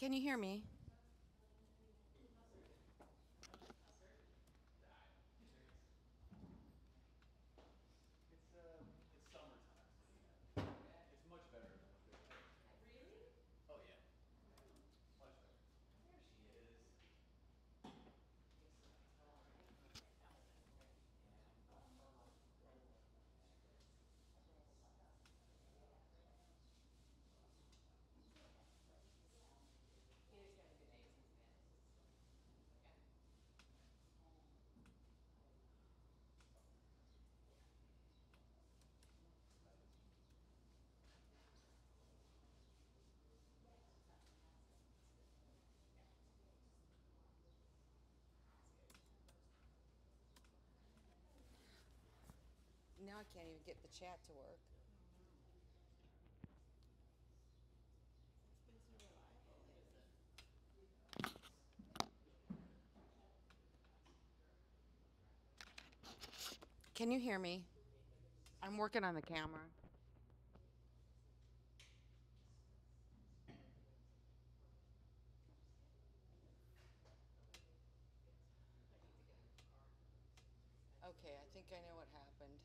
Can you hear me? It's summertime, so yeah, it's much better than what they're doing. Really? Oh yeah, much better. There she is. Now I can't even get the chat to work. Can you hear me? I'm working on the camera. Okay, I think I know what happened.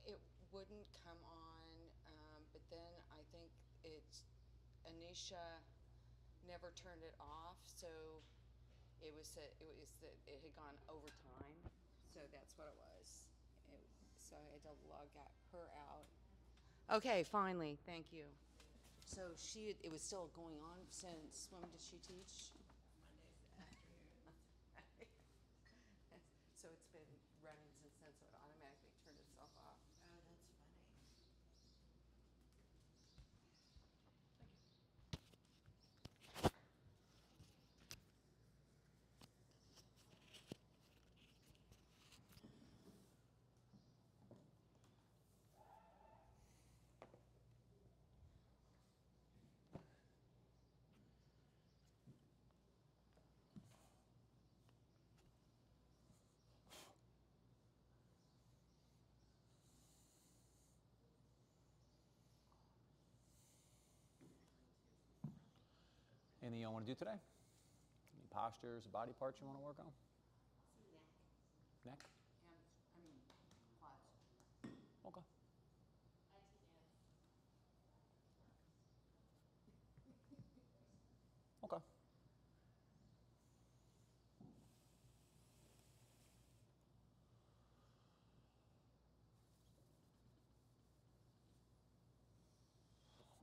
It wouldn't come on, but then I think Anisha never turned it off, so it it had gone over time, so that's what it was. So I had to log her out. Okay, finally, thank you. So it was still going on since, when did she teach? Mondays afternoon. So it's been running since then, so it automatically turned itself off. Oh, that's funny. Anything you want to do today? Any postures, body parts you want to work on? Neck. Neck? And, quads. Okay. Okay.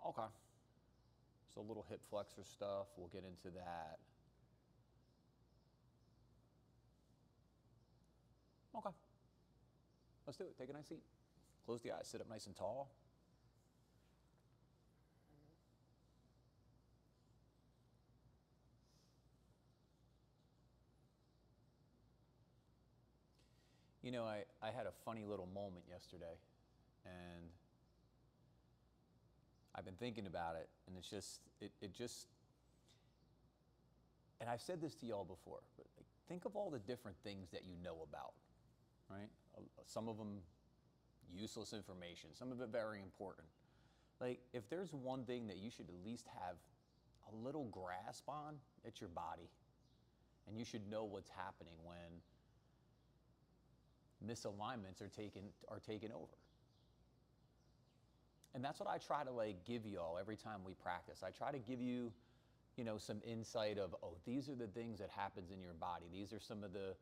Okay. So a little hip flexor stuff. We'll get into that. Okay. Let's do it. Take a nice seat. Close the eyes. Sit up nice and tall. You know, I had a funny little moment yesterday, and I've been thinking about it, and it's just, and I've said this to y'all before, but like, think of all the different things that you know about, right? Some of them useless information, some of it very important. Like, if there's one thing that you should at least have a little grasp on, it's your body. And you should know what's happening when misalignments are taken over. And that's what I try to like give y'all every time we practice. I try to give you, some insight of, oh, these are the things that happens in your body. These are some of the,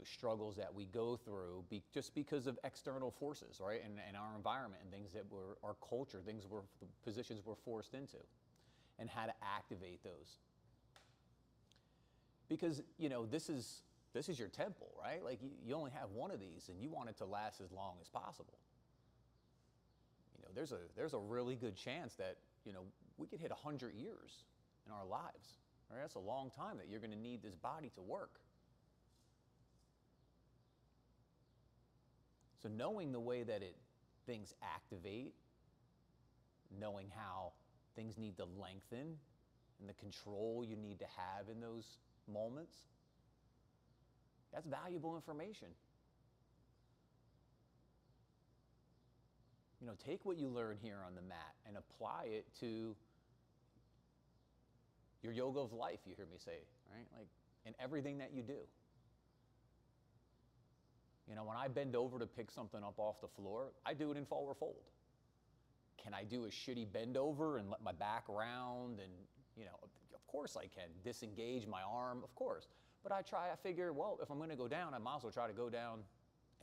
struggles that we go through just because of external forces, right? And our environment and things that our culture, the positions we're forced into, and how to activate those. Because, this is your temple, right? Like you only have one of these and you want it to last as long as possible. There's a really good chance that, we could hit 100 years in our lives. Right? That's a long time that you're going to need this body to work. So knowing the way that things activate, knowing how things need to lengthen, and the control you need to have in those moments, That's valuable information. You know, take what you learn here on the mat and apply it to your yoga of life, you hear me say, right? Like in everything that you do. You know, when I bend over to pick something up off the floor, I do it in forward fold. Can I do a shitty bend over and let my back round and, you know, of course I can. Disengage my arm, of course. But I figure, well, if I'm going to go down, I might as well try to go down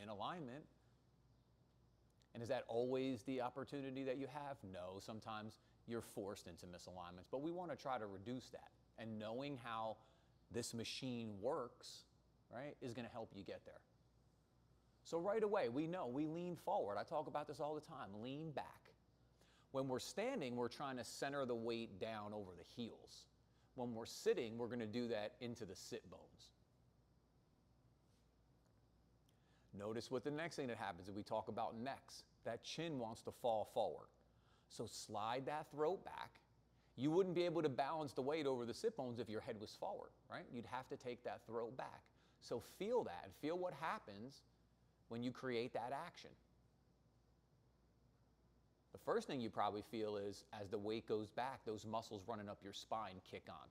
in alignment. And is that always the opportunity that you have? No, sometimes you're forced into misalignments, but we want to try to reduce that. And knowing how this machine works, right, is going to help you get there. So right away, we know, we lean forward. I talk about this all the time, lean back. When we're standing, we're trying to center the weight down over the heels. When we're sitting, we're going to do that into the sit bones. Notice what the next thing that happens if we talk about necks. That chin wants to fall forward. So slide that throat back. You wouldn't be able to balance the weight over the sit bones if your head was forward, right? You'd have to take that throat back. So feel that and feel what happens when you create that action. The first thing you probably feel is as the weight goes back, those muscles running up your spine kick on.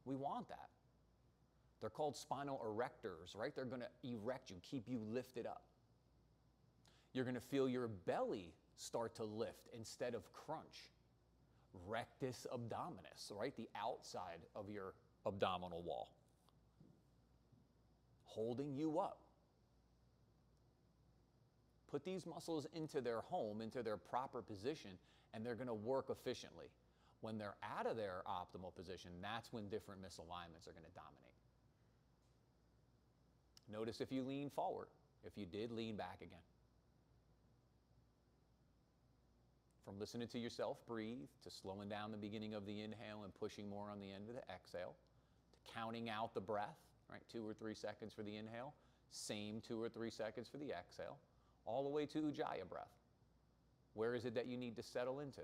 We want that. They're called spinal erectors, right? They're going to erect you, keep you lifted up. You're going to feel your belly start to lift instead of crunch. Rectus abdominis, right? The outside of your abdominal wall. Holding you up. Put these muscles into their home, into their proper position, and they're going to work efficiently. When they're out of their optimal position, that's when different misalignments are going to dominate. Notice if you lean forward. If you did, lean back again. From listening to yourself breathe, to slowing down the beginning of the inhale and pushing more on the end of the exhale, to counting out the breath, right? 2 or 3 seconds for the inhale, same 2 or 3 seconds for the exhale, all the way to Ujjayi breath. Where is it that you need to settle into?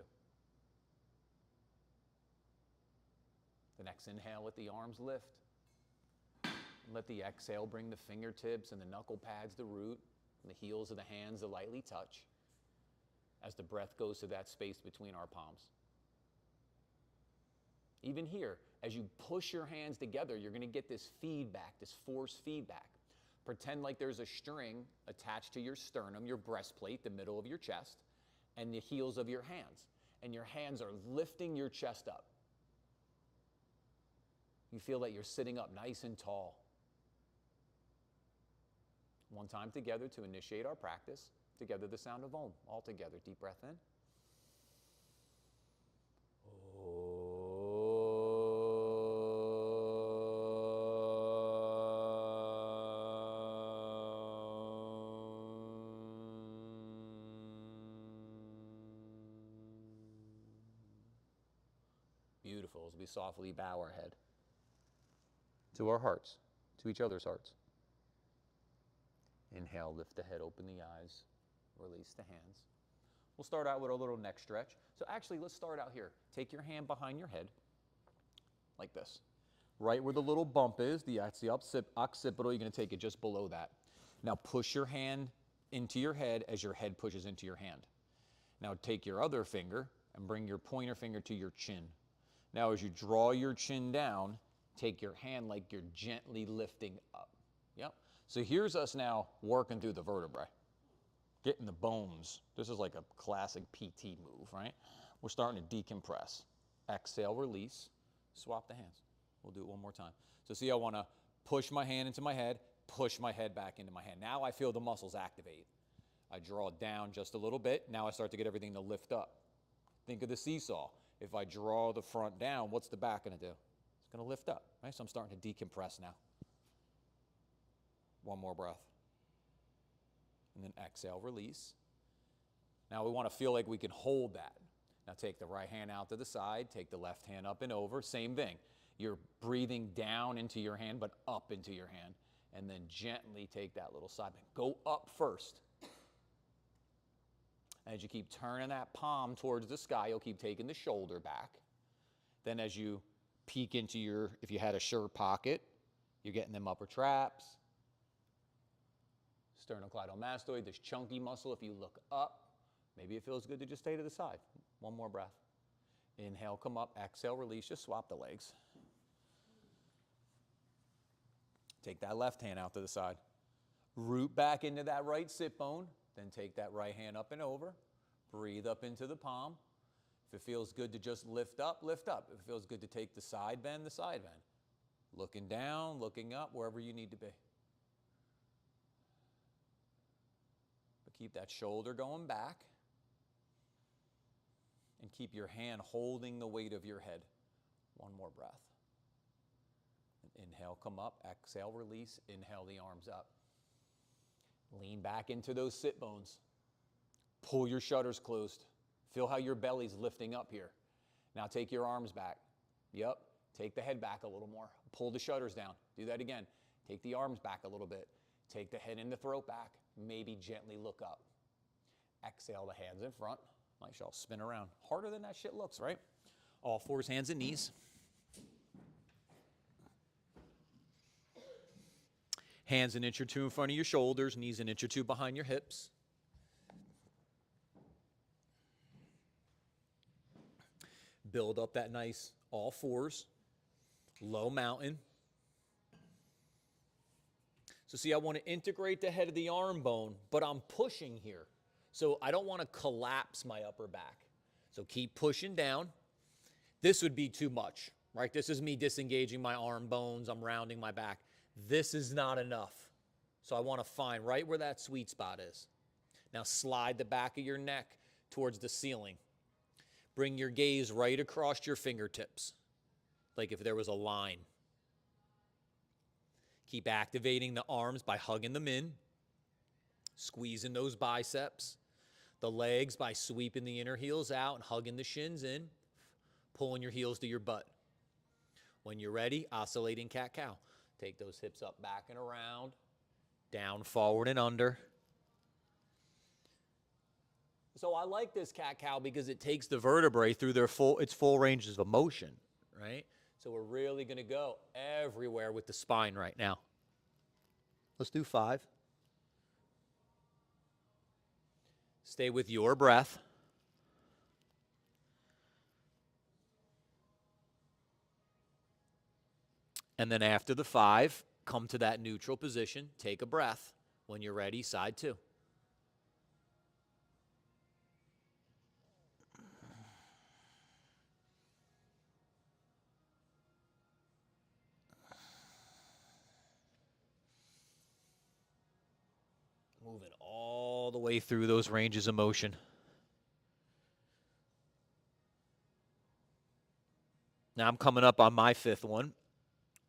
The next inhale, let the arms lift. Let the exhale bring the fingertips and the knuckle pads to root, and the heels of the hands to lightly touch as the breath goes to that space between our palms. Even here, as you push your hands together, you're going to get this feedback, this force feedback. Pretend like there's a string attached to your sternum, your breastplate, the middle of your chest, and the heels of your hands. And your hands are lifting your chest up. You feel that you're sitting up nice and tall. One time together to initiate our practice. Together the sound of Om. All together. Deep breath in. Beautiful. As we softly bow our head to our hearts, to each other's hearts. Inhale, lift the head, open the eyes, release the hands. We'll start out with a little neck stretch. So actually, let's start out here. Take your hand behind your head, like this. Right where the little bump is, that's the occipital, you're going to take it just below that. Now push your hand into your head as your head pushes into your hand. Now take your other finger and bring your pointer finger to your chin. Now as you draw your chin down, take your hand like you're gently lifting up. Yep. So here's us now working through the vertebrae, getting the bones. This is like a classic PT move, right? We're starting to decompress. Exhale, release, swap the hands. We'll do it one more time. So see, I want to push my hand into my head, push my head back into my hand. Now I feel the muscles activate. I draw down just a little bit. Now I start to get everything to lift up. Think of the seesaw. If I draw the front down, what's the back going to do? It's going to lift up, right? So I'm starting to decompress now. One more breath. And then exhale, release. Now we want to feel like we can hold that. Now take the right hand out to the side, take the left hand up and over. Same thing. You're breathing down into your hand, but up into your hand. And then gently take that little side bend. Go up first. As you keep turning that palm towards the sky, you'll keep taking the shoulder back. Then as you peek into your, if you had a shirt pocket, you're getting them upper traps. Sternocleidomastoid, this chunky muscle. If you look up, maybe it feels good to just stay to the side. One more breath. Inhale, come up. Exhale, release. Just swap the legs. Take that left hand out to the side. Root back into that right sit bone. Then take that right hand up and over. Breathe up into the palm. If it feels good to just lift up, lift up. If it feels good to take the side bend, the side bend. Looking down, looking up, wherever you need to be. But keep that shoulder going back. And keep your hand holding the weight of your head. One more breath. Inhale, come up. Exhale, release. Inhale, the arms up. Lean back into those sit bones. Pull your shutters closed. Feel how your belly's lifting up here. Now take your arms back. Yep. Take the head back a little more. Pull the shutters down. Do that again. Take the arms back a little bit. Take the head and the throat back. Maybe gently look up. Exhale, the hands in front. Nice, y'all spin around. Harder than that shit looks, right? All fours, hands and knees. Hands an inch or two in front of your shoulders, knees an inch or two behind your hips. Build up that nice all fours, low mountain. So see, I want to integrate the head of the arm bone, but I'm pushing here. So I don't want to collapse my upper back. So keep pushing down. This would be too much, right? This is me disengaging my arm bones. I'm rounding my back. This is not enough. So I want to find right where that sweet spot is. Now slide the back of your neck towards the ceiling. Bring your gaze right across your fingertips, like if there was a line. Keep activating the arms by hugging them in, squeezing those biceps, the legs by sweeping the inner heels out and hugging the shins in, pulling your heels to your butt. When you're ready, oscillating cat-cow. Take those hips up, back and around, down, forward, and under. So I like this cat-cow because it takes the vertebrae through its full ranges of motion, right? So we're really going to go everywhere with the spine right now. Let's do 5. Stay with your breath. And then after the 5, come to that neutral position. Take a breath. When you're ready, side 2. Moving all the way through those ranges of motion. Now I'm coming up on my 5th one.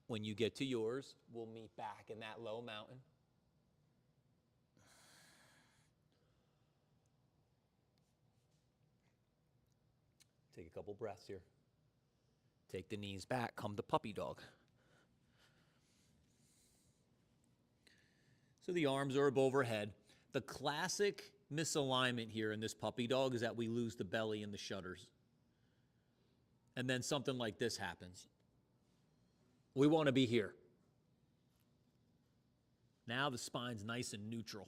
When you get to yours, we'll meet back in that low mountain. Take a couple breaths here. Take the knees back, come to puppy dog. So the arms are above overhead. The classic misalignment here in this puppy dog is that we lose the belly and the shutters. And then something like this happens. We want to be here. Now the spine's nice and neutral.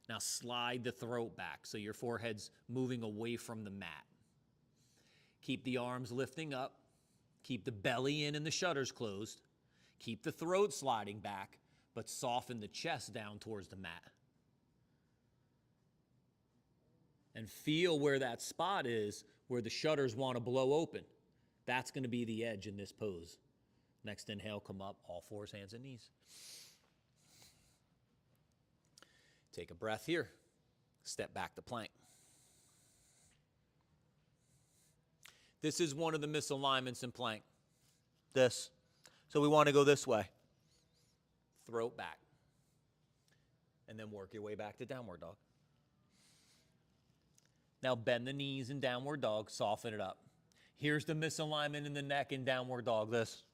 Now slide the throat back so your forehead's moving away from the mat. Keep the arms lifting up. Keep the belly in and the shutters closed. Keep the throat sliding back, but soften the chest down towards the mat. And feel where that spot is where the shutters want to blow open. That's going to be the edge in this pose. Next inhale, come up, all fours, hands and knees. Take a breath here. Step back to plank. This is one of the misalignments in plank. This. So we want to go this way. Throat back. And then work your way back to downward dog. Now bend the knees in downward dog, soften it up. Here's the misalignment in the neck in downward dog, this.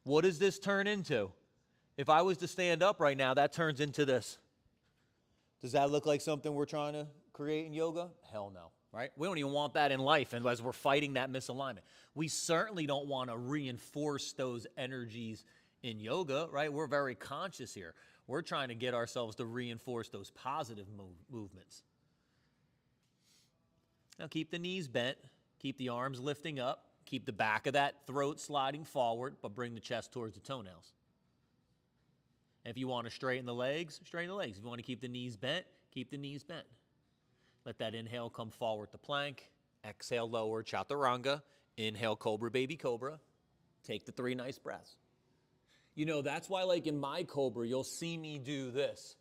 What does this turn into? If I was to stand up right now, that turns into this. Does that look like something we're trying to create in yoga? Hell no, right? We don't even want that in life, and as we're fighting that misalignment. We certainly don't want to reinforce those energies in yoga, right? We're very conscious here. We're trying to get ourselves to reinforce those positive movements. Now keep the knees bent, keep the arms lifting up, keep the back of that throat sliding forward, but bring the chest towards the toenails. And if you want to straighten the legs, straighten the legs. If you want to keep the knees bent, keep the knees bent. Let that inhale come forward to plank. Exhale, lower, chaturanga. Inhale, cobra, baby cobra. Take the 3 nice breaths. You know, that's why, like in my cobra, you'll see me do this.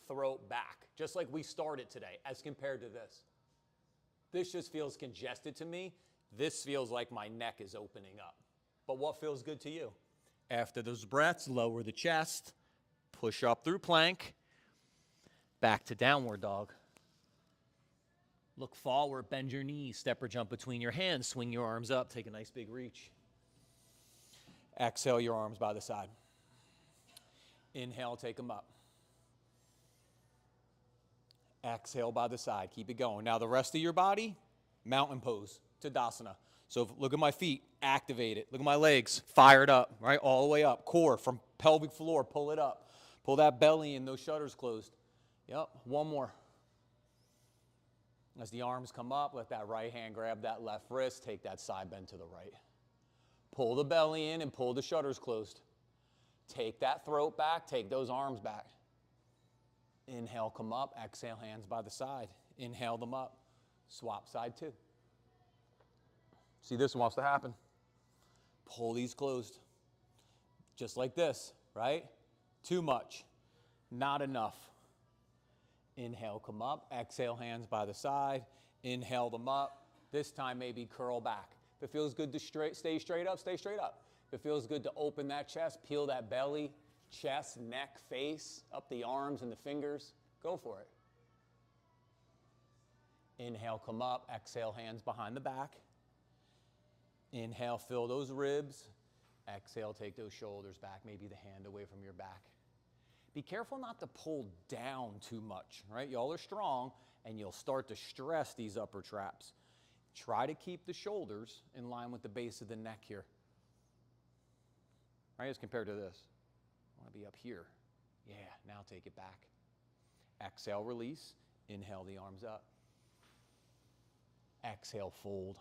Throat back, just like we started today, as compared to this. This just feels congested to me. This feels like my neck is opening up. But what feels good to you? After those breaths, lower the chest, push up through plank, back to downward dog. Look forward, bend your knees, step or jump between your hands, swing your arms up, take a nice big reach. Exhale your arms by the side. Inhale, take them up. Exhale by the side, keep it going. Now the rest of your body, mountain pose, Tadasana. So look at my feet, activate it. Look at my legs, fired up, right? All the way up. Core from pelvic floor, pull it up. Pull that belly in, those shutters closed. Yep, one more. As the arms come up, let that right hand grab that left wrist, take that side bend to the right. Pull the belly in and pull the shutters closed. Take that throat back, take those arms back. Inhale, come up, exhale, hands by the side. Inhale them up, swap side 2. See, this wants to happen. Pull these closed. Just like this, right? Too much, not enough. Inhale, come up, exhale, hands by the side. Inhale them up. This time maybe curl back. If it feels good to stay straight up, stay straight up. If it feels good to open that chest, peel that belly, chest, neck, face, up the arms and the fingers, go for it. Inhale, come up, exhale, hands behind the back. Inhale, fill those ribs. Exhale, take those shoulders back, maybe the hand away from your back. Be careful not to pull down too much, right? Y'all are strong, and you'll start to stress these upper traps. Try to keep the shoulders in line with the base of the neck here. Right, as compared to this. I want to be up here. Yeah, now take it back. Exhale, release. Inhale the arms up. Exhale, fold.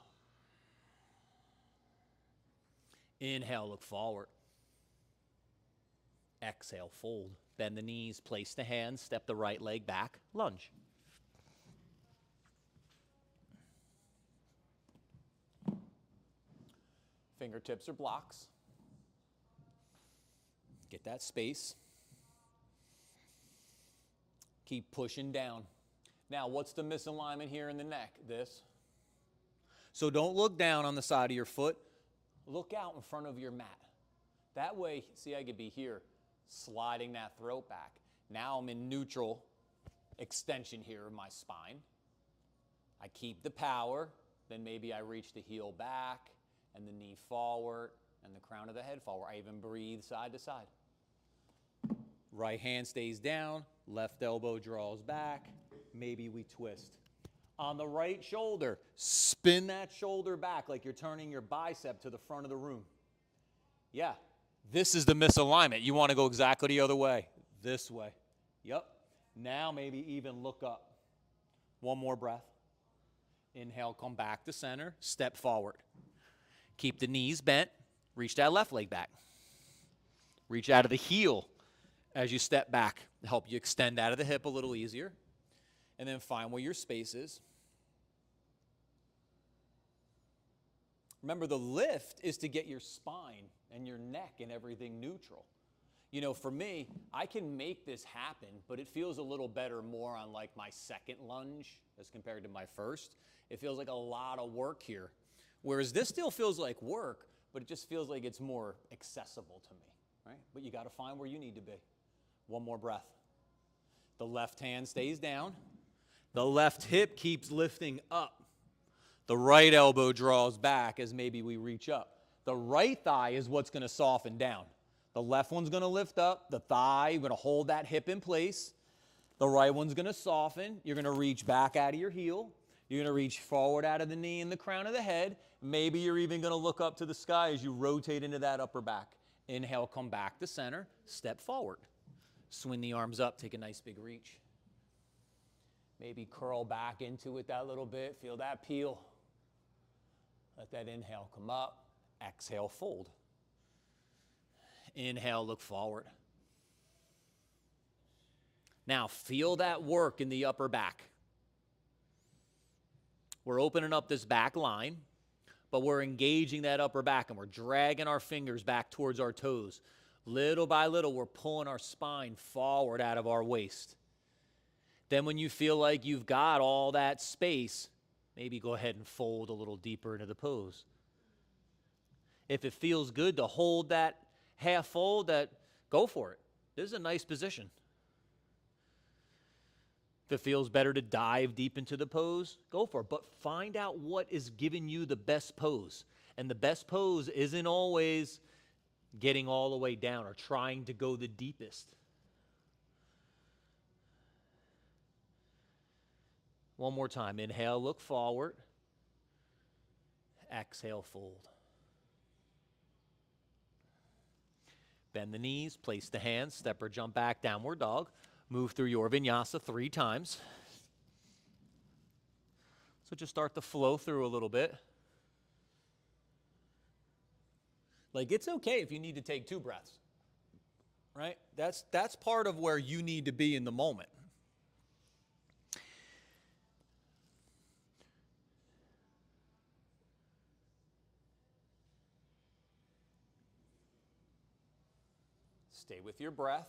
Inhale, look forward. Exhale, fold. Bend the knees, place the hands, step the right leg back, lunge. Fingertips are blocks. Get that space. Keep pushing down. Now, what's the misalignment here in the neck? This. So don't look down on the side of your foot. Look out in front of your mat. That way, see, I could be here, sliding that throat back. Now I'm in neutral extension here of my spine. I keep the power, then maybe I reach the heel back and the knee forward and the crown of the head forward. I even breathe side to side. Right hand stays down, left elbow draws back, maybe we twist. On the right shoulder, spin that shoulder back like you're turning your bicep to the front of the room. Yeah, this is the misalignment. You want to go exactly the other way, this way. Yep. Now maybe even look up. One more breath. Inhale, come back to center, step forward. Keep the knees bent, reach that left leg back. Reach out of the heel as you step back to help you extend out of the hip a little easier. And then find where your space is. Remember, the lift is to get your spine and your neck and everything neutral. You know, for me, I can make this happen, but it feels a little better more on like my second lunge as compared to my first. It feels like a lot of work here. Whereas this still feels like work, but it just feels like it's more accessible to me, right? But you got to find where you need to be. One more breath. The left hand stays down. The left hip keeps lifting up. The right elbow draws back as maybe we reach up. The right thigh is what's going to soften down. The left one's going to lift up. The thigh, you're going to hold that hip in place. The right one's going to soften. You're going to reach back out of your heel. You're going to reach forward out of the knee and the crown of the head. Maybe you're even going to look up to the sky as you rotate into that upper back. Inhale, come back to center. Step forward. Swing the arms up, take a nice big reach. Maybe curl back into it that little bit. Feel that peel. Let that inhale come up. Exhale, fold. Inhale, look forward. Now, feel that work in the upper back. We're opening up this back line, but we're engaging that upper back, and we're dragging our fingers back towards our toes. Little by little, we're pulling our spine forward out of our waist. Then when you feel like you've got all that space, maybe go ahead and fold a little deeper into the pose. If it feels good to hold that half fold, go for it. This is a nice position. If it feels better to dive deep into the pose, go for it. But find out what is giving you the best pose. And the best pose isn't always getting all the way down or trying to go the deepest. One more time. Inhale, look forward. Exhale, fold. Bend the knees, place the hands, step or jump back, downward dog. Move through your vinyasa 3 times. So just start to flow through a little bit. Like, it's okay if you need to take 2 breaths, right? That's part of where you need to be in the moment. Stay with your breath.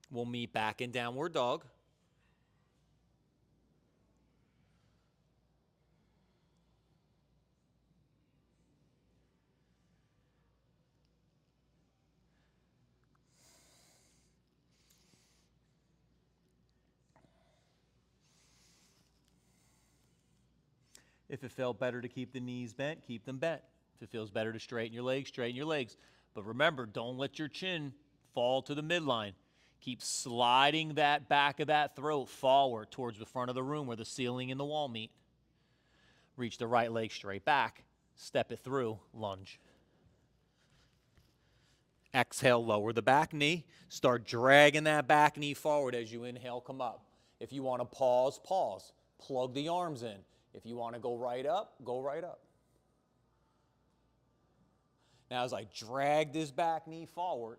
We'll meet back in downward dog. If it felt better to keep the knees bent, keep them bent. If it feels better to straighten your legs, straighten your legs. But remember, don't let your chin fall to the midline. Keep sliding that back of that throat forward towards the front of the room where the ceiling and the wall meet. Reach the right leg straight back. Step it through, lunge. Exhale, lower the back knee. Start dragging that back knee forward as you inhale, come up. If you want to pause, pause. Plug the arms in. If you want to go right up, go right up. Now, as I drag this back knee forward,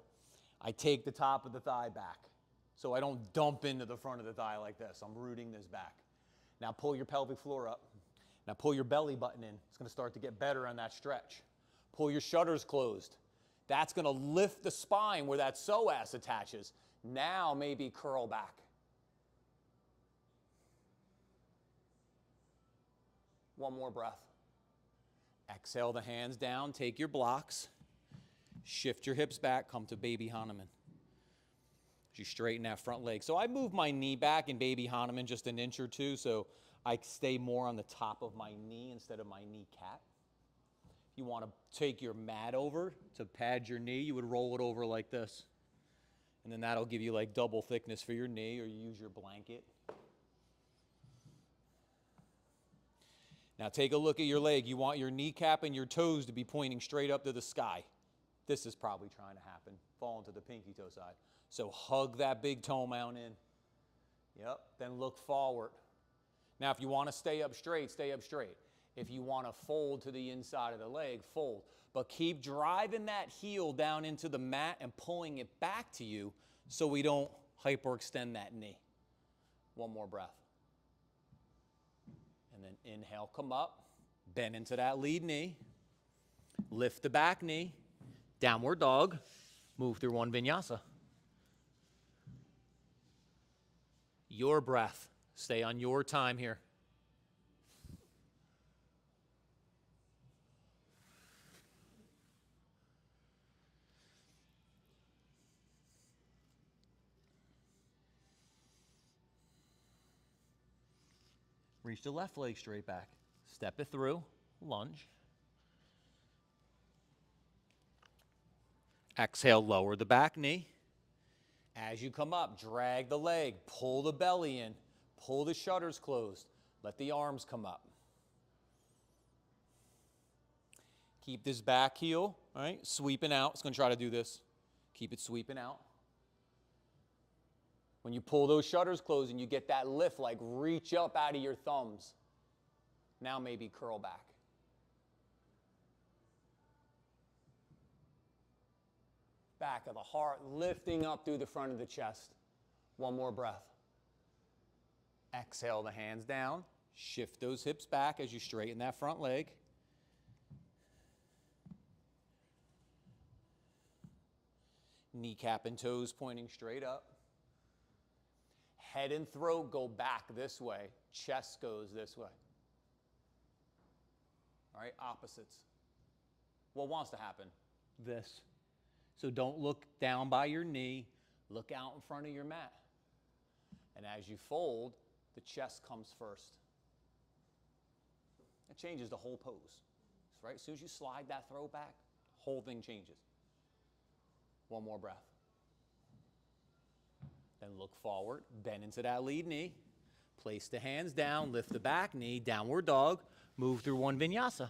I take the top of the thigh back so I don't dump into the front of the thigh like this. I'm rooting this back. Now, pull your pelvic floor up. Now, pull your belly button in. It's going to start to get better on that stretch. Pull your shutters closed. That's going to lift the spine where that psoas attaches. Now, maybe curl back. One more breath. Exhale the hands down, take your blocks, shift your hips back, come to baby Hanuman. As you straighten that front leg. So I move my knee back in baby Hanuman just an inch or two so I stay more on the top of my knee instead of my kneecap. If you want to take your mat over to pad your knee, you would roll it over like this. And then that'll give you like double thickness for your knee, or you use your blanket. Now take a look at your leg. You want your kneecap and your toes to be pointing straight up to the sky. This is probably trying to happen. Fall into the pinky toe side. So hug that big toe mound in. Yep. Then look forward. Now if you want to stay up straight, stay up straight. If you want to fold to the inside of the leg, fold. But keep driving that heel down into the mat and pulling it back to you so we don't hyperextend that knee. One more breath. And then inhale, come up, bend into that lead knee, lift the back knee, downward dog, move through one vinyasa. Your breath, stay on your time here. Reach the left leg straight back. Step it through, lunge. Exhale, lower the back knee. As you come up, drag the leg, pull the belly in, pull the shutters closed. Let the arms come up. Keep this back heel, all right, sweeping out. It's going to try to do this. Keep it sweeping out. When you pull those shutters closed and you get that lift, like reach up out of your thumbs. Now maybe curl back. Back of the heart, lifting up through the front of the chest. One more breath. Exhale the hands down. Shift those hips back as you straighten that front leg. Kneecap and toes pointing straight up. Head and throat go back this way. Chest goes this way. All right, opposites. What wants to happen? This. So don't look down by your knee. Look out in front of your mat. And as you fold, the chest comes first. It changes the whole pose. Right? As soon as you slide that throat back, the whole thing changes. One more breath. Then look forward, bend into that lead knee. Place the hands down, lift the back knee, downward dog. Move through one vinyasa.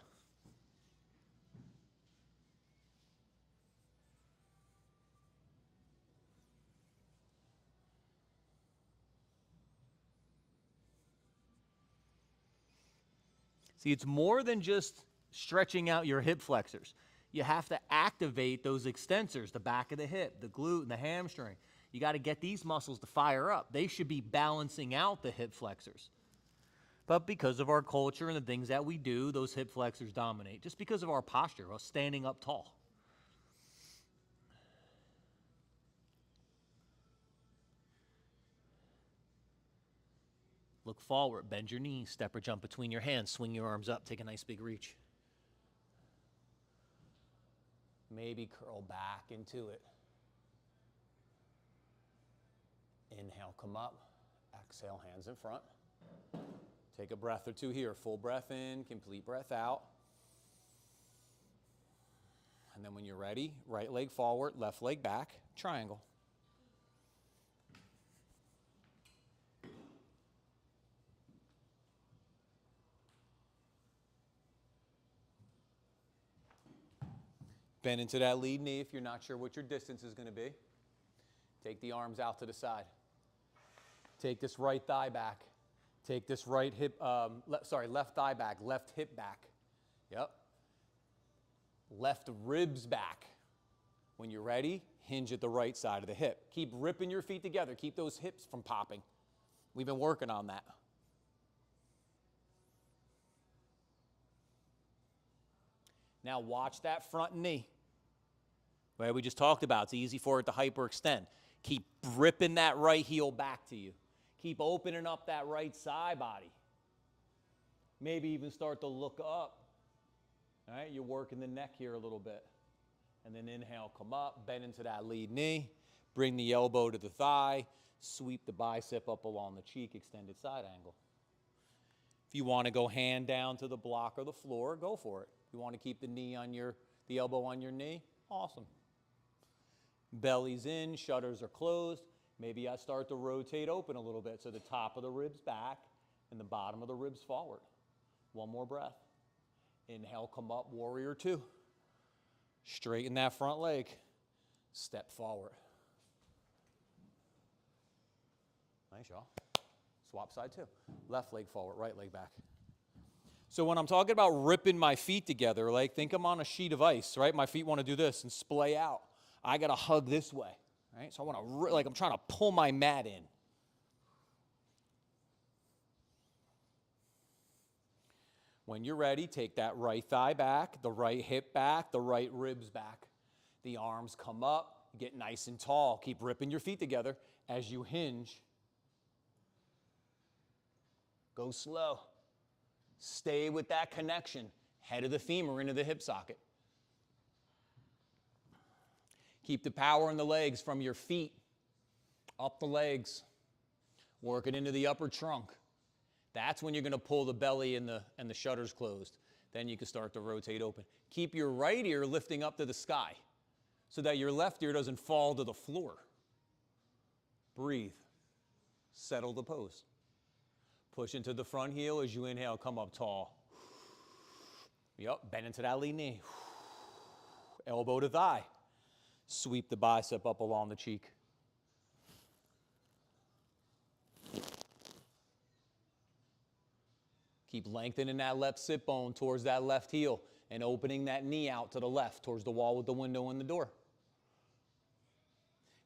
See, it's more than just stretching out your hip flexors. You have to activate those extensors, the back of the hip, the glute, and the hamstring. You got to get these muscles to fire up. They should be balancing out the hip flexors. But because of our culture and the things that we do, those hip flexors dominate. Just because of our posture, us standing up tall. Look forward, bend your knees, step or jump between your hands, swing your arms up, take a nice big reach. Maybe curl back into it. Inhale, come up. Exhale, hands in front. Take a breath or two here. Full breath in, complete breath out. And then when you're ready, right leg forward, left leg back, triangle. Bend into that lead knee if you're not sure what your distance is going to be. Take the arms out to the side. Take this right thigh back. Take this right hip, left thigh back, left hip back. Yep. Left ribs back. When you're ready, hinge at the right side of the hip. Keep ripping your feet together. Keep those hips from popping. We've been working on that. Now watch that front knee. Right, we just talked about, it's easy for it to hyperextend. Keep ripping that right heel back to you. Keep opening up that right side body. Maybe even start to look up. All right, you're working the neck here a little bit. And then inhale, come up, bend into that lead knee. Bring the elbow to the thigh. Sweep the bicep up along the cheek, extended side angle. If you want to go hand down to the block or the floor, go for it. If you want to keep the elbow on your knee, awesome. Belly's in, shutters are closed. Maybe I start to rotate open a little bit so the top of the ribs back and the bottom of the ribs forward. One more breath. Inhale, come up, warrior two. Straighten that front leg. Step forward. Nice, y'all. Swap side two. Left leg forward, right leg back. So when I'm talking about ripping my feet together, like think I'm on a sheet of ice, right? My feet want to do this and splay out. I got to hug this way, right? So I want to, I'm trying to pull my mat in. When you're ready, take that right thigh back, the right hip back, the right ribs back. The arms come up, get nice and tall. Keep ripping your feet together as you hinge. Go slow. Stay with that connection. Head of the femur into the hip socket. Keep the power in the legs from your feet up the legs. Work it into the upper trunk. That's when you're going to pull the belly and the shutters closed. Then you can start to rotate open. Keep your right ear lifting up to the sky so that your left ear doesn't fall to the floor. Breathe. Settle the pose. Push into the front heel as you inhale, come up tall. Yep, bend into that lead knee. Elbow to thigh. Sweep the bicep up along the cheek. Keep lengthening that left sit bone towards that left heel and opening that knee out to the left towards the wall with the window and the door.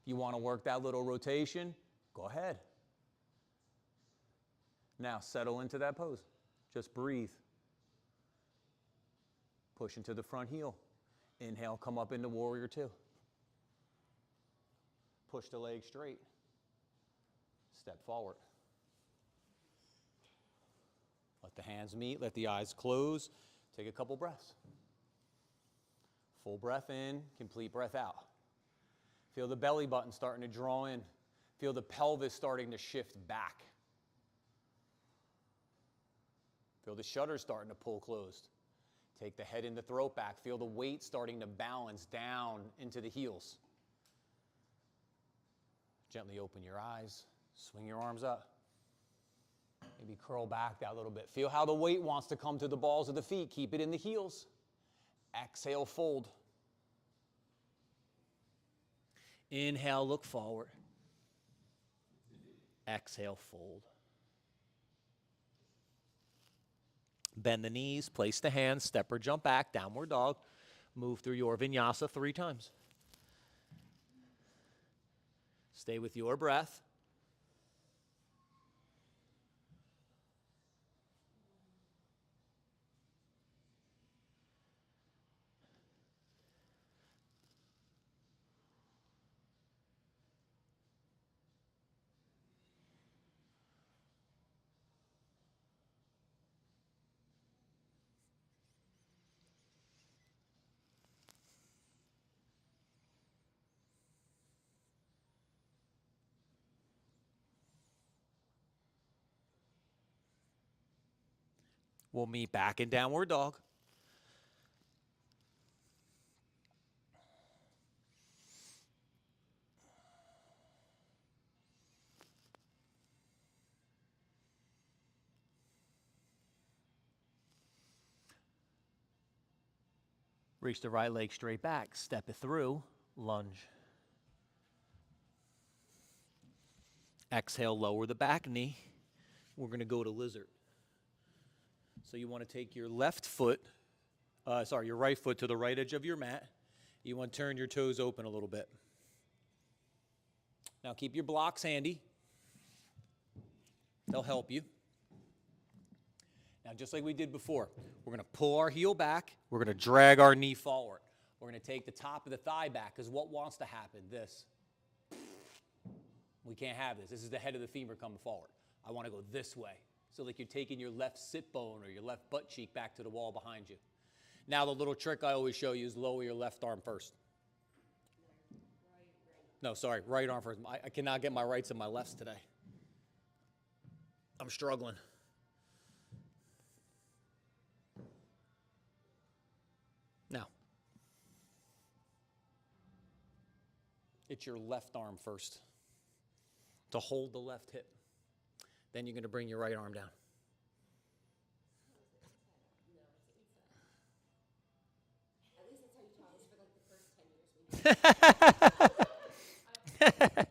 If you want to work that little rotation, go ahead. Now settle into that pose. Just breathe. Push into the front heel. Inhale, come up into warrior two. Push the leg straight. Step forward. Let the hands meet, let the eyes close. Take a couple breaths. Full breath in, complete breath out. Feel the belly button starting to draw in. Feel the pelvis starting to shift back. Feel the shutters starting to pull closed. Take the head and the throat back. Feel the weight starting to balance down into the heels. Gently open your eyes. Swing your arms up. Maybe curl back that little bit. Feel how the weight wants to come to the balls of the feet. Keep it in the heels. Exhale, fold. Inhale, look forward. Exhale, fold. Bend the knees, place the hands, step or jump back, downward dog. Move through your vinyasa 3 times. Stay with your breath. We'll meet back in downward dog. Reach the right leg straight back. Step it through. Lunge. Exhale, lower the back knee. We're going to go to lizard. So you want to take your right foot to the right edge of your mat. You want to turn your toes open a little bit. Now keep your blocks handy. They'll help you. Now just like we did before, we're going to pull our heel back. We're going to drag our knee forward. We're going to take the top of the thigh back because what wants to happen? This. We can't have this. This is the head of the femur coming forward. I want to go this way. So like you're taking your left sit bone or your left butt cheek back to the wall behind you. Now the little trick I always show you is lower your left arm first. No, sorry, right arm first. I cannot get my rights and my lefts today. I'm struggling. Now, it's your left arm first to hold the left hip. Then you're going to bring your right arm down. At least that's how you taught us for like the first 10 years.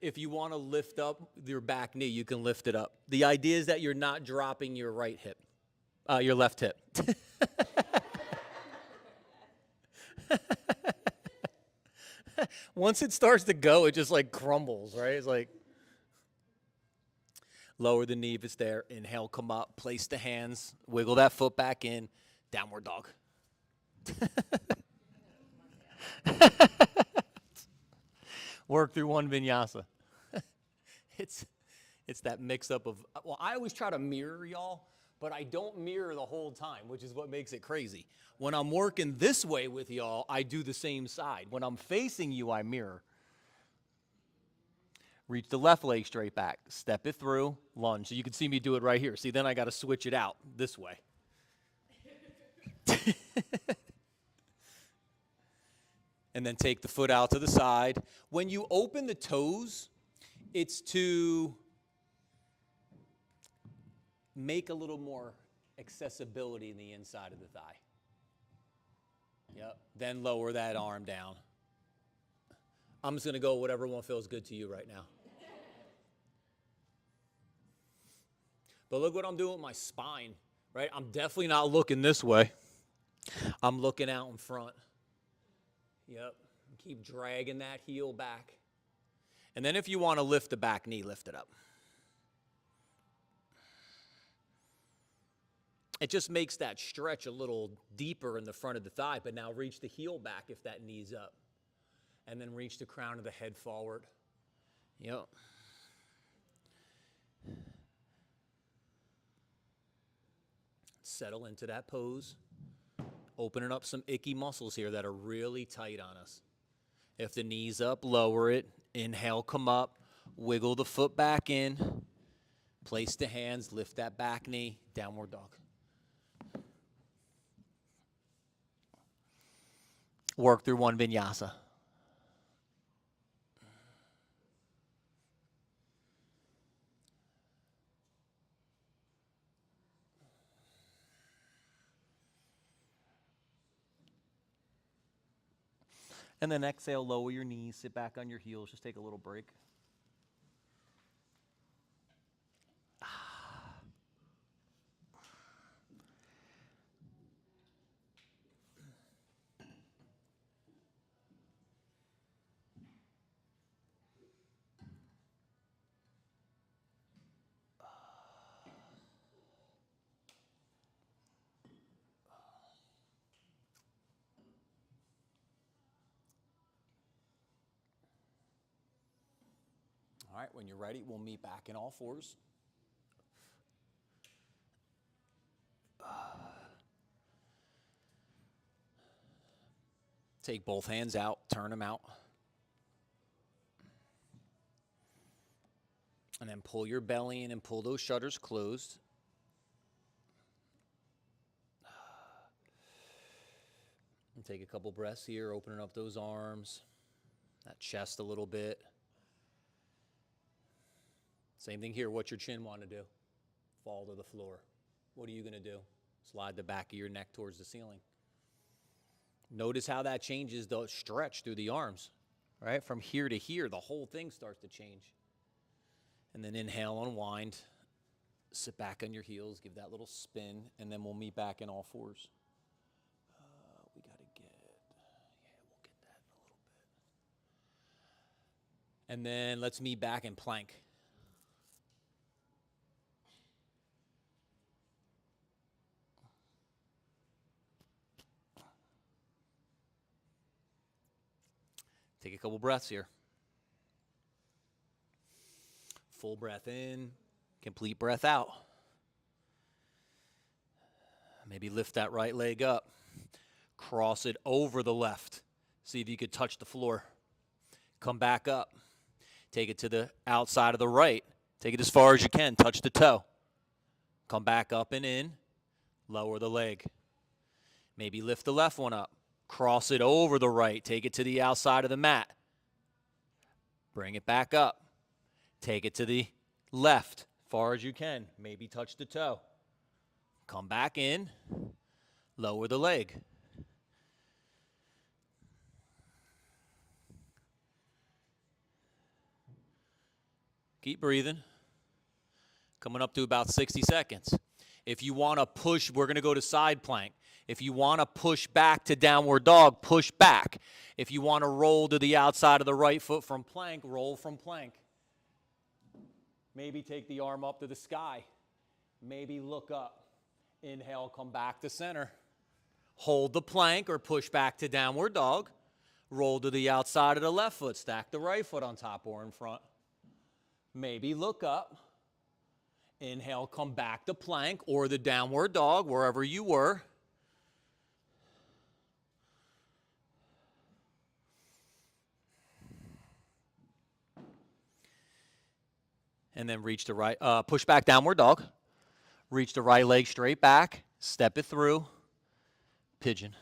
If you want to lift up your back knee, you can lift it up. The idea is that you're not dropping your right hip, your left hip. Once it starts to go, it just like crumbles, right? It's like lower the knee if it's there. Inhale, come up, place the hands, wiggle that foot back in, downward dog. Work through one vinyasa. It's that mix-up of, well, I always try to mirror y'all, but I don't mirror the whole time, which is what makes it crazy. When I'm working this way with y'all, I do the same side. When I'm facing you, I mirror. Reach the left leg straight back. Step it through, lunge. So you can see me do it right here. See, then I got to switch it out this way. And then take the foot out to the side. When you open the toes, It's to make a little more accessibility in the inside of the thigh. Yep. Then lower that arm down. I'm just going to go whatever one feels good to you right now. But look what I'm doing with my spine, right? I'm definitely not looking this way. I'm looking out in front. Yep. Keep dragging that heel back. And then if you want to lift the back knee, lift it up. It just makes that stretch a little deeper in the front of the thigh, but now reach the heel back if that knee's up. And then reach the crown of the head forward. Yep. Settle into that pose. Opening up some icky muscles here that are really tight on us. If the knee's up, lower it. Inhale, come up. Wiggle the foot back in. Place the hands, lift that back knee. Downward dog. Work through one vinyasa. And then exhale, lower your knees, sit back on your heels, just take a little break. All right, when you're ready, we'll meet back in all fours. Take both hands out, turn them out. And then pull your belly in and pull those shutters closed. And take a couple breaths here, opening up those arms, that chest a little bit. Same thing here. What's your chin want to do? Fall to the floor. What are you going to do? Slide the back of your neck towards the ceiling. Notice how that changes the stretch through the arms, right? From here to here, the whole thing starts to change. And then inhale, unwind. Sit back on your heels, give that little spin, and then we'll meet back in all fours. We'll get that in a little bit. And then let's meet back in plank. Take a couple breaths here. Full breath in, complete breath out. Maybe lift that right leg up. Cross it over the left. See if you could touch the floor. Come back up. Take it to the outside of the right. Take it as far as you can. Touch the toe. Come back up and in. Lower the leg. Maybe lift the left one up. Cross it over the right. Take it to the outside of the mat. Bring it back up. Take it to the left, far as you can. Maybe touch the toe. Come back in. Lower the leg. Keep breathing. Coming up to about 60 seconds. If you want to push, we're going to go to side plank. If you want to push back to downward dog, push back. If you want to roll to the outside of the right foot from plank, roll from plank. Maybe take the arm up to the sky. Maybe look up. Inhale, come back to center. Hold the plank or push back to downward dog. Roll to the outside of the left foot. Stack the right foot on top or in front. Maybe look up. Inhale, come back to plank or the downward dog, wherever you were. And then reach the right, push back downward dog. Reach the right leg straight back. Step it through. Pigeon.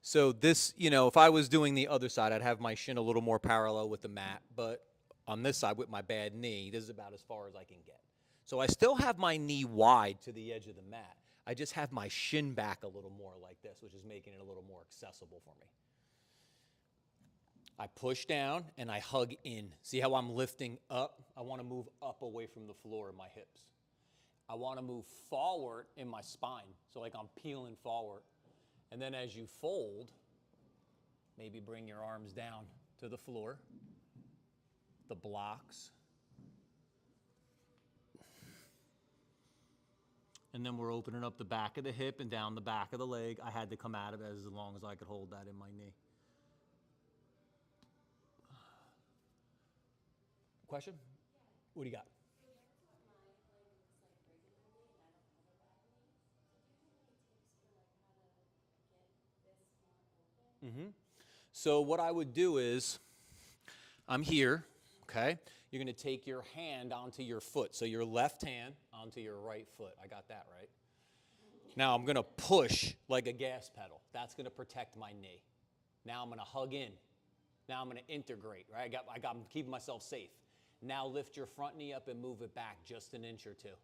So this, if I was doing the other side, I'd have my shin a little more parallel with the mat. But on this side with my bad knee, this is about as far as I can get. So I still have my knee wide to the edge of the mat. I just have my shin back a little more like this, which is making it a little more accessible for me. I push down and I hug in. See how I'm lifting up? I want to move up away from the floor in my hips. I want to move forward in my spine, so like I'm peeling forward. And then as you fold, maybe bring your arms down to the floor, the blocks. And then we're opening up the back of the hip and down the back of the leg. I had to come out of it as long as I could hold that in my knee. Question? What do you got? So what I would do is, I'm here, okay? You're going to take your hand onto your foot. So your left hand onto your right foot. I got that right. Now I'm going to push like a gas pedal. That's going to protect my knee. Now I'm going to hug in. Now I'm going to integrate, right? I'm keeping myself safe. Now lift your front knee up and move it back just an inch or two.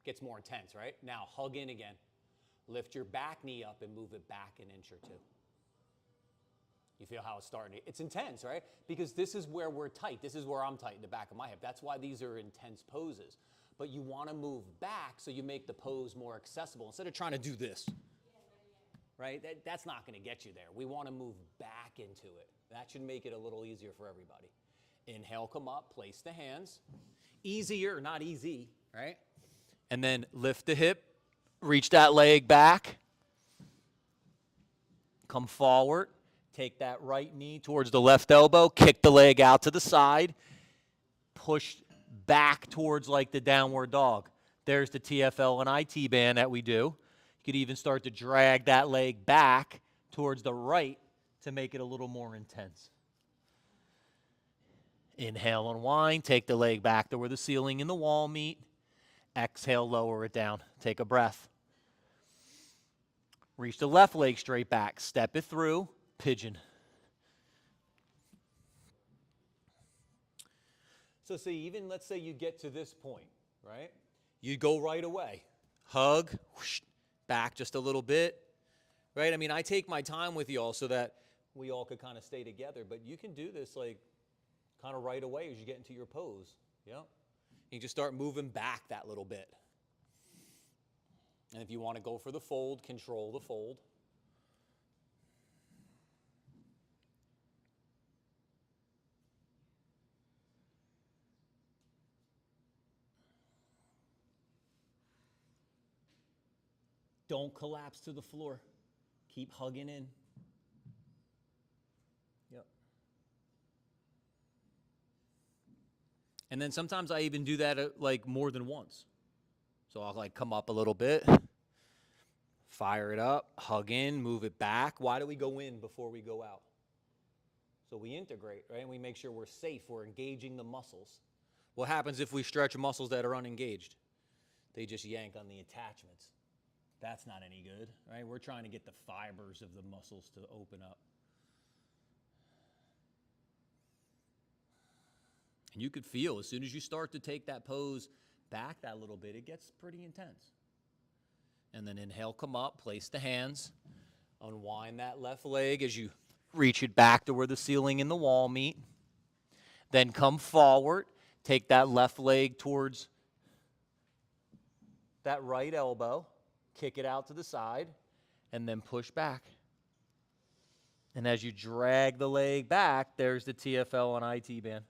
Gets more intense, right? Now hug in again. Lift your back knee up and move it back an inch or two. You feel how it's starting? It's intense, right? Because this is where we're tight. This is where I'm tight in the back of my hip. That's why these are intense poses. But you want to move back so you make the pose more accessible instead of trying to do this. Right? That's not going to get you there. We want to move back into it. That should make it a little easier for everybody. Inhale, come up, place the hands. Easier, not easy, right? And then lift the hip, reach that leg back. Come forward. Take that right knee towards the left elbow, kick the leg out to the side, push back towards like the downward dog. There's the TFL and IT band that we do. You could even start to drag that leg back towards the right to make it a little more intense. Inhale, unwind, take the leg back to where the ceiling and the wall meet. Exhale, lower it down. Take a breath. Reach the left leg straight back, step it through. Pigeon. So see, even let's say you get to this point, right? You go right away. Hug, whoosh, back just a little bit, right? I mean, I take my time with y'all so that we all could kind of stay together, but you can do this like kind of right away as you get into your pose, yeah? You just start moving back that little bit. And if you want to go for the fold, control the fold. Don't collapse to the floor. Keep hugging in. Yep. And then sometimes I even do that like more than once. So I'll like come up a little bit, fire it up, hug in, move it back. Why do we go in before we go out? So we integrate, right? And we make sure we're safe. We're engaging the muscles. What happens if we stretch muscles that are unengaged? They just yank on the attachments. That's not any good, right? We're trying to get the fibers of the muscles to open up. And you could feel as soon as you start to take that pose back that little bit, it gets pretty intense. And then inhale, come up, place the hands, unwind that left leg as you reach it back to where the ceiling and the wall meet. Then come forward, take that left leg towards that right elbow. Kick it out to the side, and then push back. And as you drag the leg back, there's the TFL and IT band.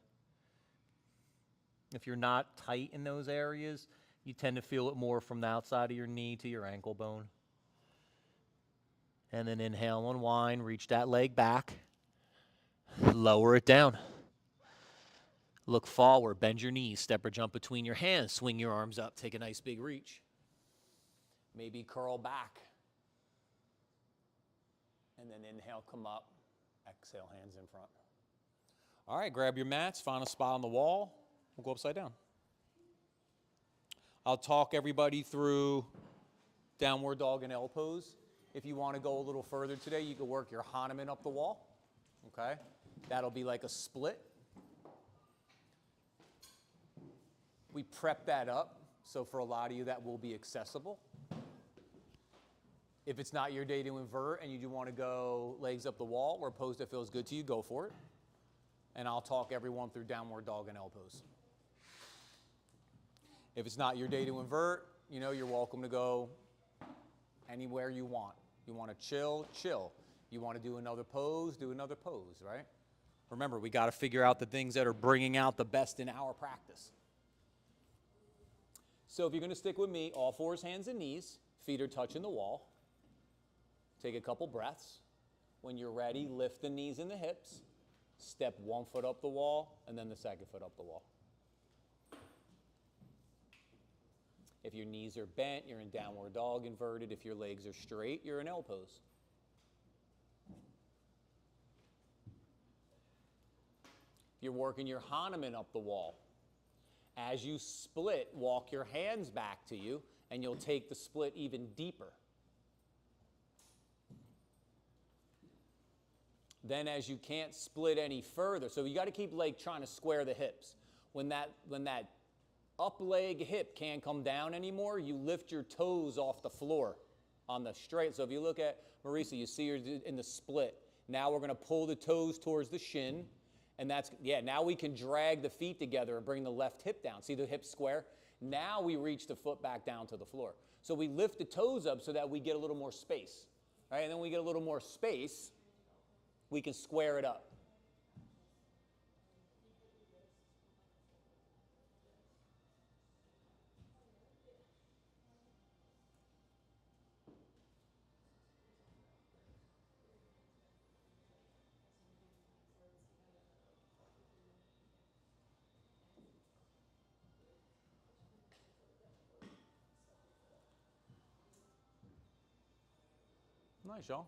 If you're not tight in those areas, you tend to feel it more from the outside of your knee to your ankle bone. And then inhale, unwind, reach that leg back. Lower it down. Look forward, bend your knees, step or jump between your hands, swing your arms up, take a nice big reach. Maybe curl back. And then inhale, come up. Exhale, hands in front. All right, grab your mats, find a spot on the wall. We'll go upside down. I'll talk everybody through downward dog and L pose. If you want to go a little further today, you can work your Hahnemann up the wall. Okay? That'll be like a split. We prep that up, so for a lot of you that will be accessible. If it's not your day to invert and you do want to go legs up the wall or a pose that feels good to you, go for it. And I'll talk everyone through downward dog and elbows. If it's not your day to invert, you know, you're welcome to go anywhere you want. You want to chill, chill. You want to do another pose, right? Remember, we got to figure out the things that are bringing out the best in our practice. So if you're going to stick with me, all fours, hands and knees, feet are touching the wall. Take a couple breaths. When you're ready, lift the knees and the hips. Step 1 foot up the wall, and then the second foot up the wall. If your knees are bent, you're in downward dog inverted. If your legs are straight, you're in L pose. If you're working your Hahnemann up the wall, as you split, walk your hands back to you, and you'll take the split even deeper. Then as you can't split any further, so you got to keep like trying to square the hips. When that up leg hip can't come down anymore, you lift your toes off the floor on the straight. So if you look at Marisa, you see her in the split. Now we're going to pull the toes towards the shin. And that's, yeah, now we can drag the feet together and bring the left hip down. See the hip square? Now we reach the foot back down to the floor. So we lift the toes up so that we get a little more space. Right? And then we get a little more space, we can square it up. Nice, y'all.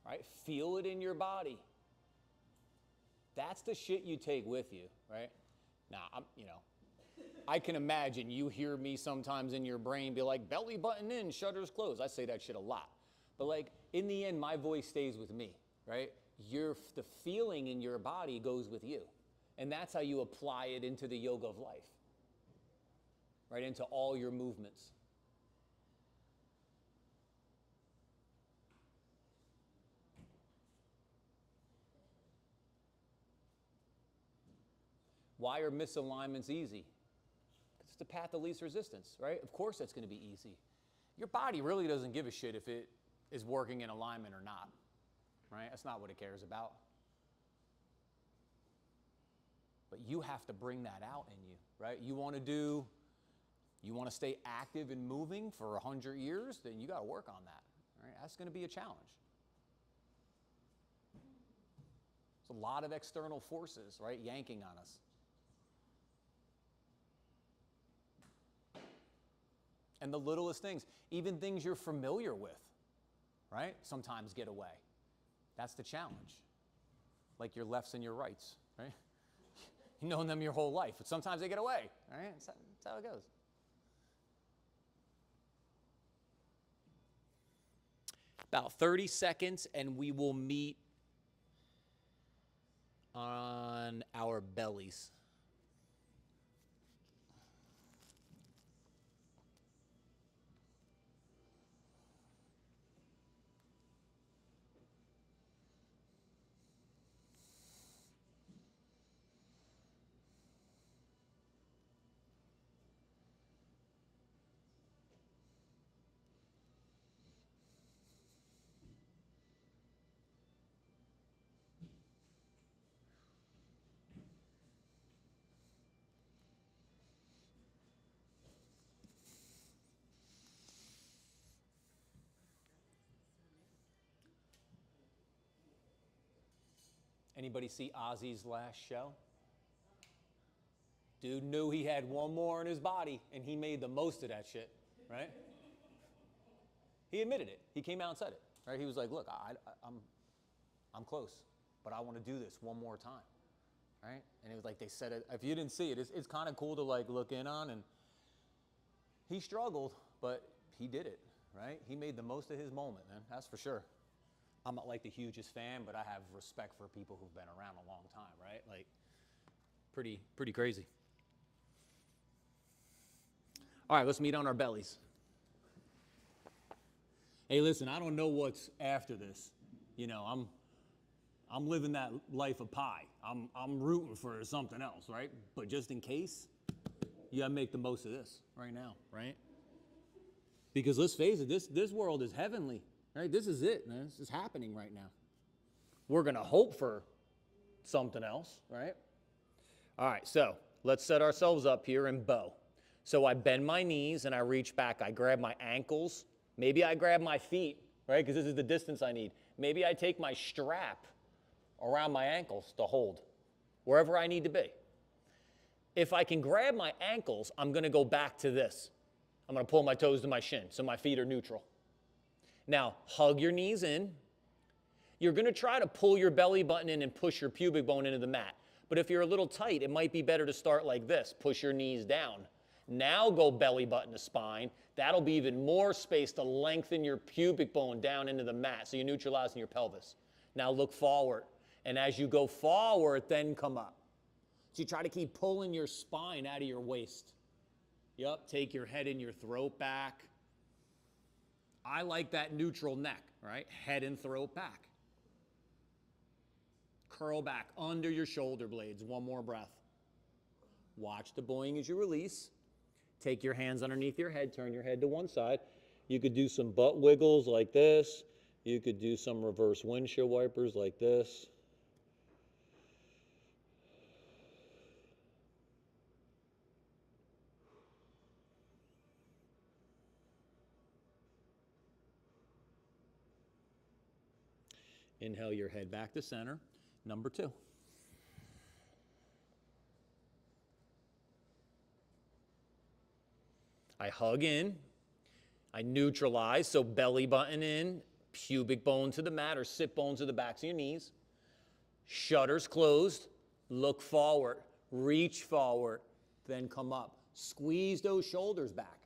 Right? Feel it in your body. That's the shit you take with you, right? Now, I can imagine you hear me sometimes in your brain be like, belly button in, shutters closed. I say that shit a lot. But like, in the end, my voice stays with me, right? The feeling in your body goes with you. And that's how you apply it into the yoga of life, right? Into all your movements. Why are misalignments easy? It's the path of least resistance, right? Of course that's going to be easy. Your body really doesn't give a shit if it is working in alignment or not, right? That's not what it cares about. But you have to bring that out in you, right? You want to stay active and moving for 100 years, then you got to work on that, right? That's going to be a challenge. There's a lot of external forces, right, yanking on us. And the littlest things, even things you're familiar with, right, sometimes get away. That's the challenge. Like your lefts and your rights, right? You've known them your whole life, but sometimes they get away, right? That's how it goes. About 30 seconds, and we will meet on our bellies. Anybody see Ozzy's last show? Dude knew he had one more in his body, and he made the most of that shit, right? He admitted it. He came out and said it, right? He was like, look, I'm close, but I want to do this one more time, right? And it was like they said it. If you didn't see it, it's kind of cool to like look in on. And he struggled, but he did it, right? He made the most of his moment, man. That's for sure. I'm not like the hugest fan, but I have respect for people who've been around a long time, right? Like, pretty crazy. All right, let's meet on our bellies. Hey, listen, I don't know what's after this. You know, I'm living that life of pi. I'm rooting for something else, right? But just in case, you gotta make the most of this right now, right? Because let's face it, this world is heavenly, right? This is it, man. This is happening right now. We're gonna hope for something else, right? All right, so let's set ourselves up here in bow. So I bend my knees and I reach back. I grab my ankles. Maybe I grab my feet, right? Because this is the distance I need. Maybe I take my strap around my ankles to hold wherever I need to be. If I can grab my ankles, I'm going to go back to this. I'm going to pull my toes to my shin so my feet are neutral. Now, hug your knees in. You're going to try to pull your belly button in and push your pubic bone into the mat. But if you're a little tight, it might be better to start like this. Push your knees down. Now go belly button to spine. That'll be even more space to lengthen your pubic bone down into the mat, so you're neutralizing your pelvis. Now look forward. And as you go forward, then come up. So you try to keep pulling your spine out of your waist. Yep, take your head and your throat back. I like that neutral neck, right? Head and throat back. Curl back under your shoulder blades. One more breath. Watch the boing as you release. Take your hands underneath your head, turn your head to one side. You could do some butt wiggles like this. You could do some reverse windshield wipers like this. Inhale your head back to center. Number 2. I hug in, I neutralize, so belly button in, pubic bone to the mat or sit bones to the backs of your knees. Shutters closed, look forward, reach forward, then come up. Squeeze those shoulders back.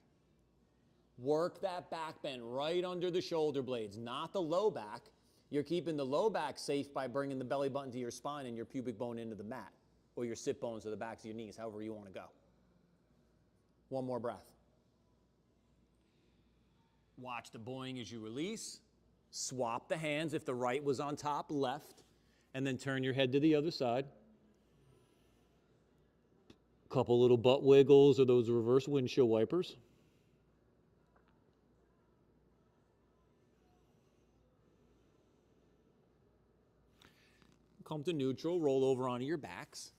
Work that back bend right under the shoulder blades, not the low back. You're keeping the low back safe by bringing the belly button to your spine and your pubic bone into the mat, or your sit bones to the backs of your knees, however you want to go. One more breath. Watch the boing as you release. Swap the hands if the right was on top, left, and then turn your head to the other side. Couple little butt wiggles or those reverse windshield wipers. Come to neutral, roll over onto your backs.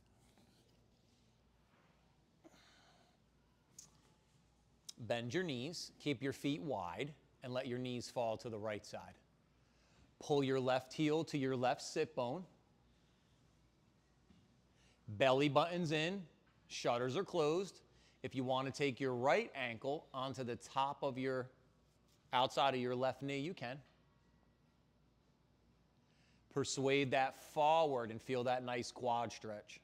Bend your knees, keep your feet wide, and let your knees fall to the right side. Pull your left heel to your left sit bone. Belly buttons in, shutters are closed. If you want to take your right ankle onto the top of your, outside of your left knee, you can. Persuade that forward and feel that nice quad stretch.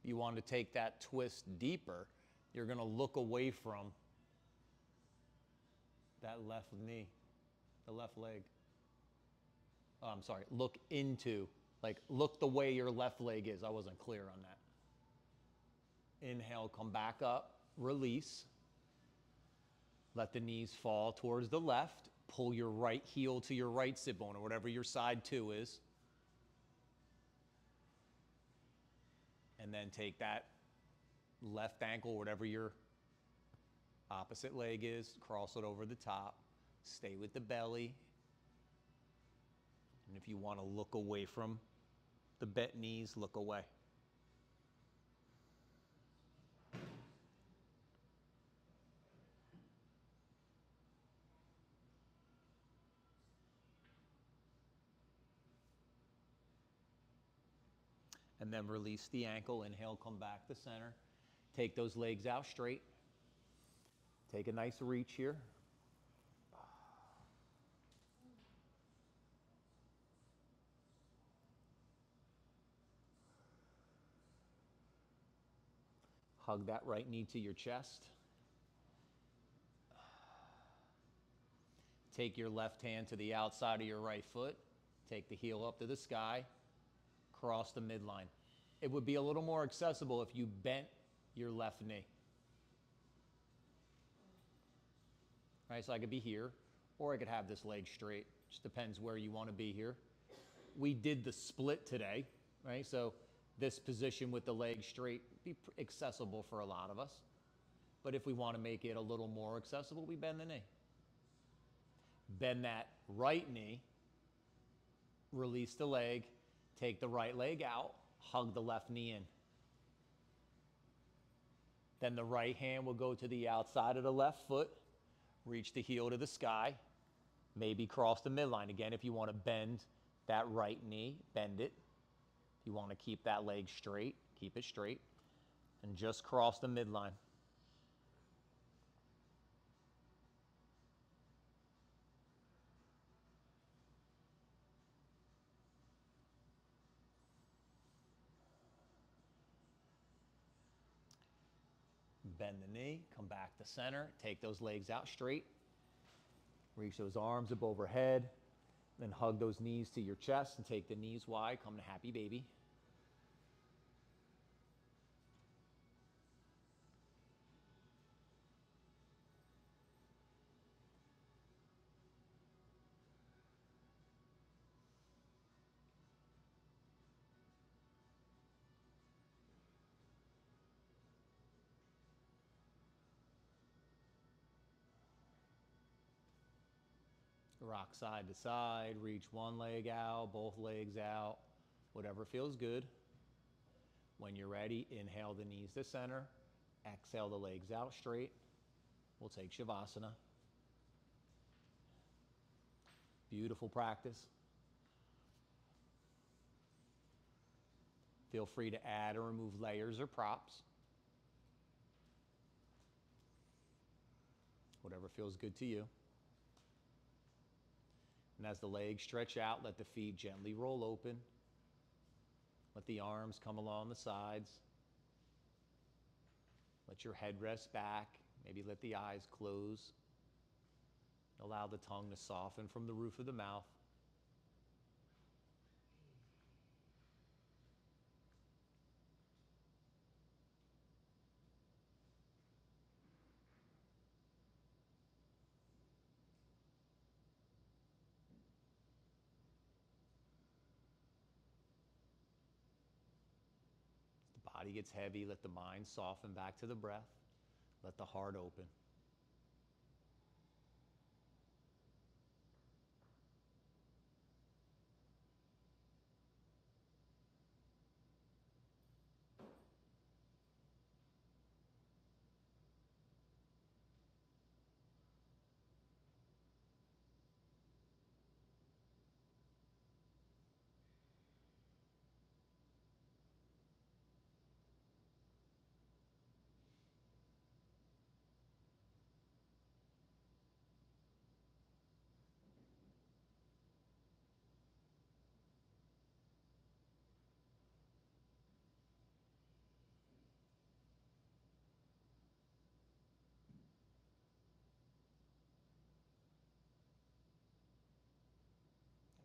You want to take that twist deeper, you're going to look away from that left knee, the left leg. Oh, I'm sorry, look into, like look the way your left leg is. I wasn't clear on that. Inhale, come back up, release. Let the knees fall towards the left. Pull your right heel to your right sit bone, or whatever your side 2 is. And then take that left ankle, whatever your opposite leg is, cross it over the top. Stay with the belly. And if you want to look away from the bent knees, look away. And then release the ankle. Inhale, come back to center. Take those legs out straight. Take a nice reach here. Hug that right knee to your chest. Take your left hand to the outside of your right foot. Take the heel up to the sky. Cross the midline. It would be a little more accessible if you bent your left knee. All right, so I could be here, or I could have this leg straight. Just depends where you want to be here. We did the split today, right? So this position with the leg straight be accessible for a lot of us. But if we want to make it a little more accessible, we bend the knee. Bend that right knee, release the leg, take the right leg out, hug the left knee in. Then the right hand will go to the outside of the left foot, reach the heel to the sky, maybe cross the midline. Again, if you want to bend that right knee, bend it. If you want to keep that leg straight, keep it straight, and just cross the midline. Bend the knee, come back to center, take those legs out straight, reach those arms up overhead, then hug those knees to your chest and take the knees wide, come to happy baby. Rock side to side, reach one leg out, both legs out, whatever feels good. When you're ready, inhale the knees to center, exhale the legs out straight. We'll take Shavasana. Beautiful practice. Feel free to add or remove layers or props. Whatever feels good to you. And as the legs stretch out, let the feet gently roll open. Let the arms come along the sides. Let your head rest back. Maybe let the eyes close. Allow the tongue to soften from the roof of the mouth. Body gets heavy, let the mind soften back to the breath. Let the heart open.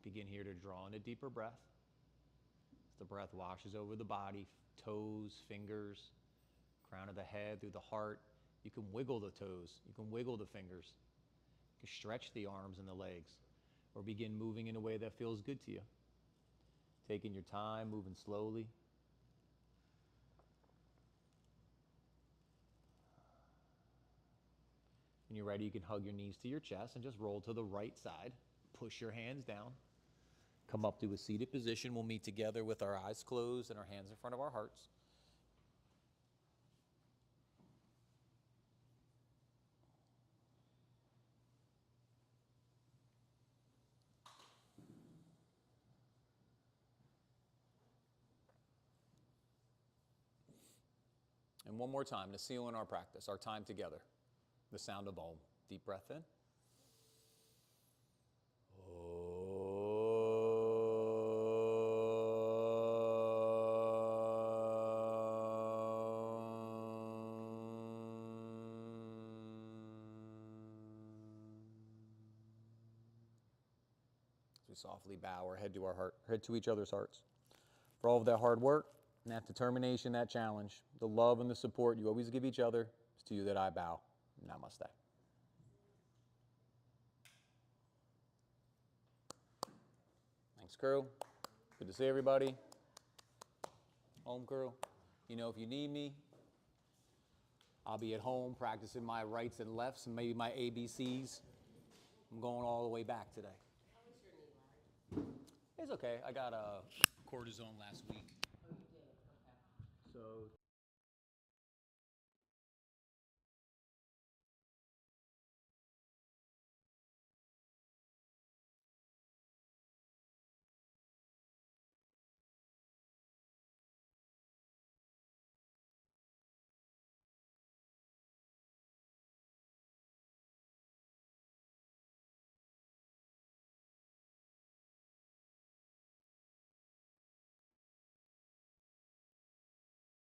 Begin here to draw in a deeper breath. As the breath washes over the body, toes, fingers, crown of the head, through the heart. You can wiggle the toes. You can wiggle the fingers. You can stretch the arms and the legs. Or begin moving in a way that feels good to you. Taking your time, moving slowly. When you're ready, you can hug your knees to your chest and just roll to the right side. Push your hands down. Come up to a seated position. We'll meet together with our eyes closed and our hands in front of our hearts. And one more time to seal in our practice, our time together. The sound of Om. Deep breath in. As we softly bow our head to our heart, head to each other's hearts. For all of that hard work and that determination, that challenge, the love and the support you always give each other, it's to you that I bow. Namaste. Thanks, crew. Good to see everybody. Home crew. You know, if you need me, I'll be at home practicing my rights and lefts and maybe my ABCs. I'm going all the way back today. How was your knee, Larry? It's okay. I got a cortisone last week. Oh, you did? Okay. So